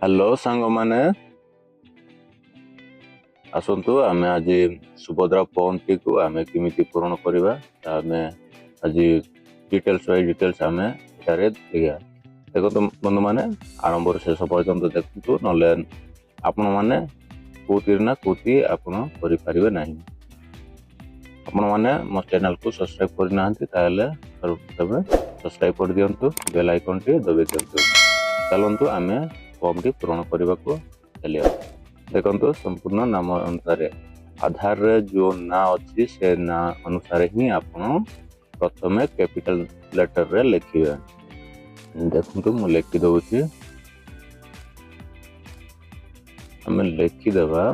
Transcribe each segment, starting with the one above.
Hello सांग माने आसतु आमे आज सुभद्रा फॉर्म टी को आमे किमिति पूर्ण करबा आमे आज डिटेल्स आमे एटारे देखिया देखो बंधु माने आरंभ शेष पर्यंत देखु नले आपण माने कोतिर ना कोति आपण करि परिबे नाही आपण माने मो चैनल को सब्सक्राइब करि नाहंती ताले तबे सब्सक्राइब कर दियंतु बेल आइकन टी दबे दियंतु चलंतु आमे फॉर्म टी पूर्ण करबा को चलिया देखो संपूर्ण नाम अनुसार आधार रे जो ना अच्छी से ना अनुसार ही आपण प्रथमे कैपिटल लेटर रे लिखिबे देखो मु लिखि दउछि हमें लिखि देबा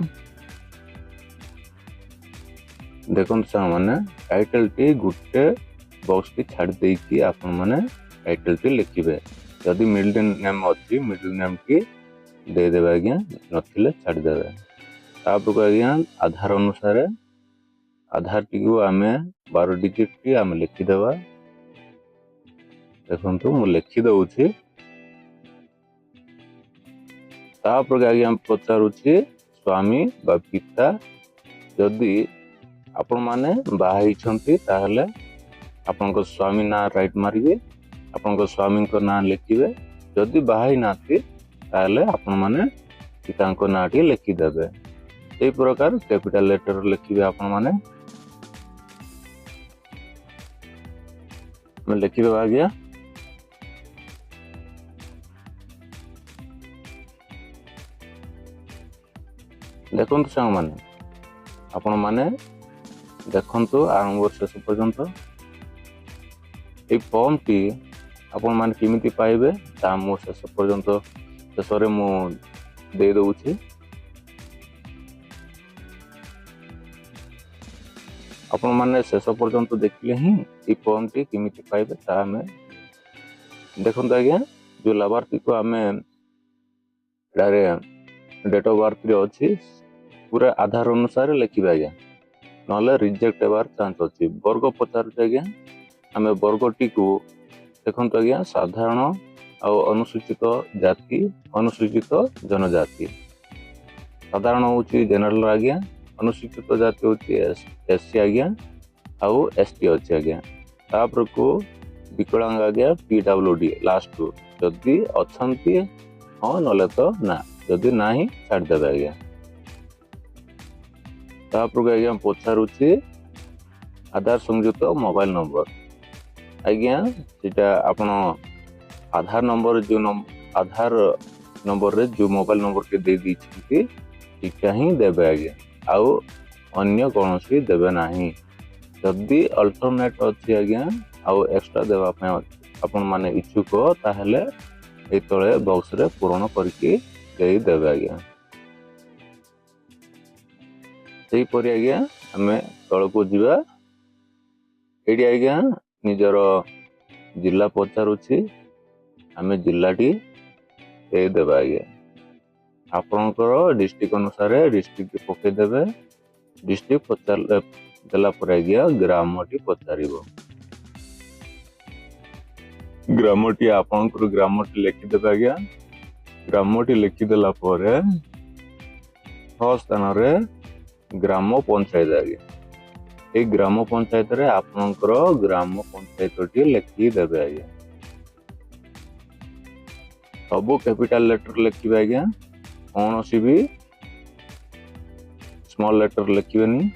देखो संग माने टाइटल टी गुटे बॉक्स की छाड़ देई कि आपण माने टाइटल टी लिखिबे यदि मिडिल नेम अच्छी मिडिल नेम की दे देबा आज्ञा नथिले छाड़ देबे तापर आज्ञा आधार अनुसार आधार टी को आमे 12 डिजिट की आमे लिखि देबा देखंतु मु लिखि दउछि तापर आज्ञा पचारुछि स्वामी बा पिता यदि आपण माने बाहाई छंती ताहले आपण को स्वामी ना राइट मारिबे आपण को स्वामी को नाम लिखिबे यदि बाहाई नाती ताहले आपण माने पिता को नाटी लिखि देबे ए प्रकार कैपिटल लेटर लिखिबे आपण माने मैं लिखिबे आ गया देखंतु संग माने आपण माने देखंतु आरंभ शेष पर्यंत ए फॉर्म टी आपण माने किमिति पाइबे ता मो शेष पर्यंत शेषरे मु दे दउछि आपण माने शेष पर्यंत देखले ही ए फॉर्म टी किमिति पाइबे ता हमें देखंतु आज्ञा जो लाभार्थी को हमें डारे डेट ऑफ बर्थ रे अछि पूरा आधार अनुसार लिखिबे आज्ञा नले रिजेक्ट हेबार चांस अछि वर्ग पचार आज्ञा हमें वर्ग टी को देखंतु आज्ञा साधारण और अनुसूचित जाति अनुसूचित जनजाति साधारण होची जनरल आज्ञा अनुसूचित जाति होची एससी आज्ञा आउ एसटी अछि आज्ञा तापर को विकलांग आज्ञा पीडब्ल्यूडी लास्ट टू जदी अछंती हां नले तो ना जदी नाही छाड़ देबे आज्ञा तापर आज्ञा पचारुची आधार संयुक्त मोबाइल नंबर आज्ञा सेटा आपण आधार नंबर जो आधार नंबर रे जो मोबाइल नंबर के दे दी छिति इटा ही देबे आज्ञा आउ अन्य कोनोसी देबे नाही जदी अल्टरनेट अछि आज्ञा आउ एक्स्ट्रा देबा पे आपण माने इच्छुक ताहले ए तळे बॉक्स रे पूर्ण करके देई देबे आज्ञा सेही परि आज्ञा हमें तळ को जिबा एडी आज्ञा निजर जिला पचारुछि हमें जिलाटी दे देबा आज्ञा आपनकर डिस्ट्रिक्ट अनुसार डिस्ट्रिक्ट पके देबे डिस्ट्रिक्ट पचार देला पर आज्ञा ग्रामटी पचारिबो ग्रामटी आपनकर ग्रामटी लिखि देबे आज्ञा ग्रामटी लिखि देला पर छ स्थान रे ग्राम पंचायत आज्ञा ए ग्राम पंचायत रे आपनकर ग्राम पंचायत टी लिखि देबे आज्ञा सबो कैपिटल लेटर लिखिबे आज्ञा कोनोसी भी स्मॉल लेटर लिखिबेनी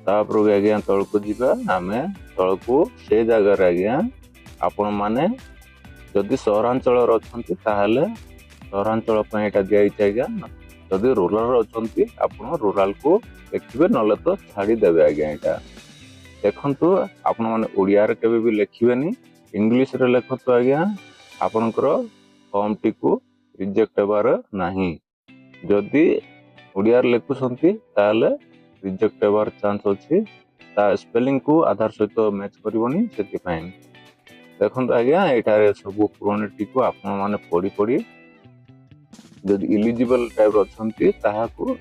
तापर आज्ञा तळ को जिबा हमें तळ को से जगह रे आज्ञा आपण माने जदि सहरांचल रे अछंती ताहले सहरांचल पे एटा दियाई आज्ञा जदि रूरल रे अछंती आपण रूरल को लिखिबे नले तो छाड़ी देबे आज्ञा एटा देखंतु आपण माने ओडिया रे केबे भी लिखिबेनी इंग्लिश रे लिखतो आज्ञा आपनकर फॉर्म टी को रिजेक्ट हेबार नाही जदि ओडिया रे लिखुसंती ताले रिजेक्ट हेबार चांस अछि ता स्पेलिंग को आधार सहित मैच करबोनी सेति फाइन देखंतु आज्ञा एटा रे सब पूर्ण टी को आपण माने पढी पढी जदि एलिजिबल टाइप रो अछंती ताहा को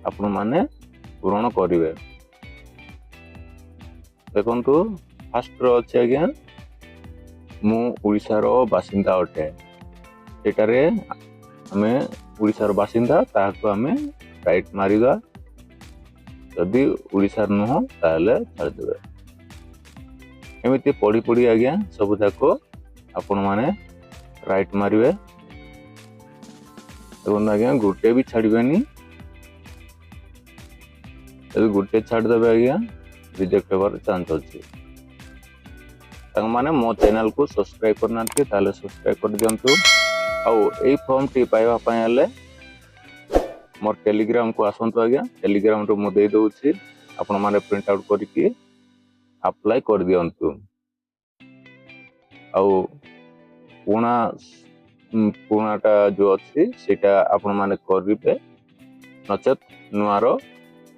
आपण माने पूर्ण करिवे देखंतु फर्स्ट रो अछि आज्ञा मु ओडिसा रो बासिंदा अटे सेटारे आमे ओडिशार बासिंदा ताहाको आमे राइट मारिबा जदि ओडिशार नुह ताहले छाड़ देबे एमिति पढ़ी पढ़ी आज्ञा सब जाक आपण माने राइट मारिबे देखो आज्ञा गोटे भी छाड़बेनी यदि गोटे छाड़देवे आज्ञा रिजेक्ट होबार चांस अच्छी माने मो चैनल को सब्सक्राइब करना ताले सब्सक्राइब कर दियंतु आउ ए फॉर्म टी पाइबा पय हले मोर टेलीग्राम को आसंतु आज्ञा टेलीग्राम रो मो दे दउछि आपण माने प्रिंट आउट करके अप्लाई कर दियंतु आउ पुणाटा जो अच्छी सेटा आपण माने करिबे नचेत नुआरो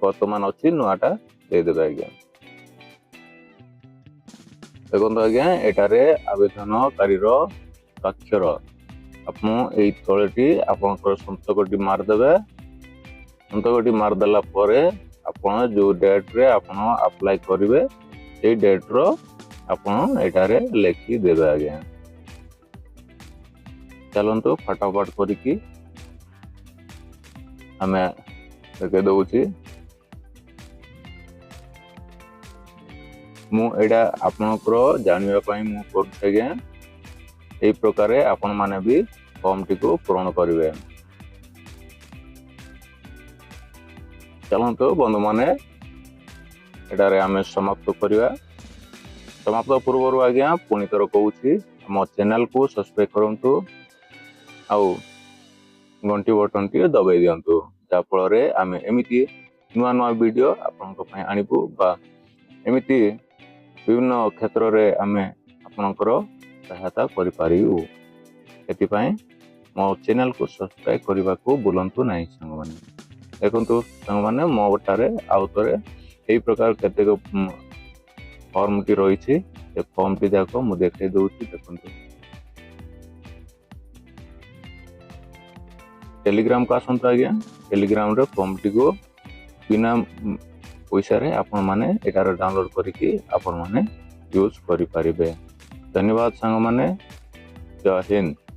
वर्तमान अच्छी नुआटा दे देबे आज्ञा देखो आज्ञा एटारे आवेदनकारी स्वाक्षर आपन एई तळेटी आपनकर संतकटी मारदेबे संतकटी मारदेला परे आपन जो डेट रे आपन अप्लाई करिवे ए डेट रो आपन एटारे लेखि देबे आज्ञा चलंतु फटाफट करिकी हमें देखे दउछि मु एडा आपनकर जानिबा पई मु करछ आज्ञा एई प्रकार आपण माने भी फॉर्म टी को पूर्ण करिवे चलंतु बंधु माने एटारे आमे समाप्त करिवा समाप्त पूर्व आज्ञा पुणी थर कहूँ आम चैनल को सब्सक्राइब करंतु आउ घंटी बटन टी दबाई दियंतु जाफल आम एमती नुआ नुआ वीडियो आपंक आणबू बा एमती विभिन्न क्षेत्र में आम आपणकर सहायता करूँ एपाई मो चैनल को सब्सक्राइब करने को बुलां ना सांग मैंने देखु सांग मैंने मोटारे आउ थे यही प्रकार केतेक फॉर्म टी रही फॉर्म टी जाक मु देखे दूसरी देखु टेलीग्राम को आसतु आज्ञा टेलीग्राम रे फॉर्म टी को बिना पैसा रे आपण माने एटार डाउनलोड करके आपण माने यूज करि परिबे। धन्यवाद सांग माने, जय हिंद।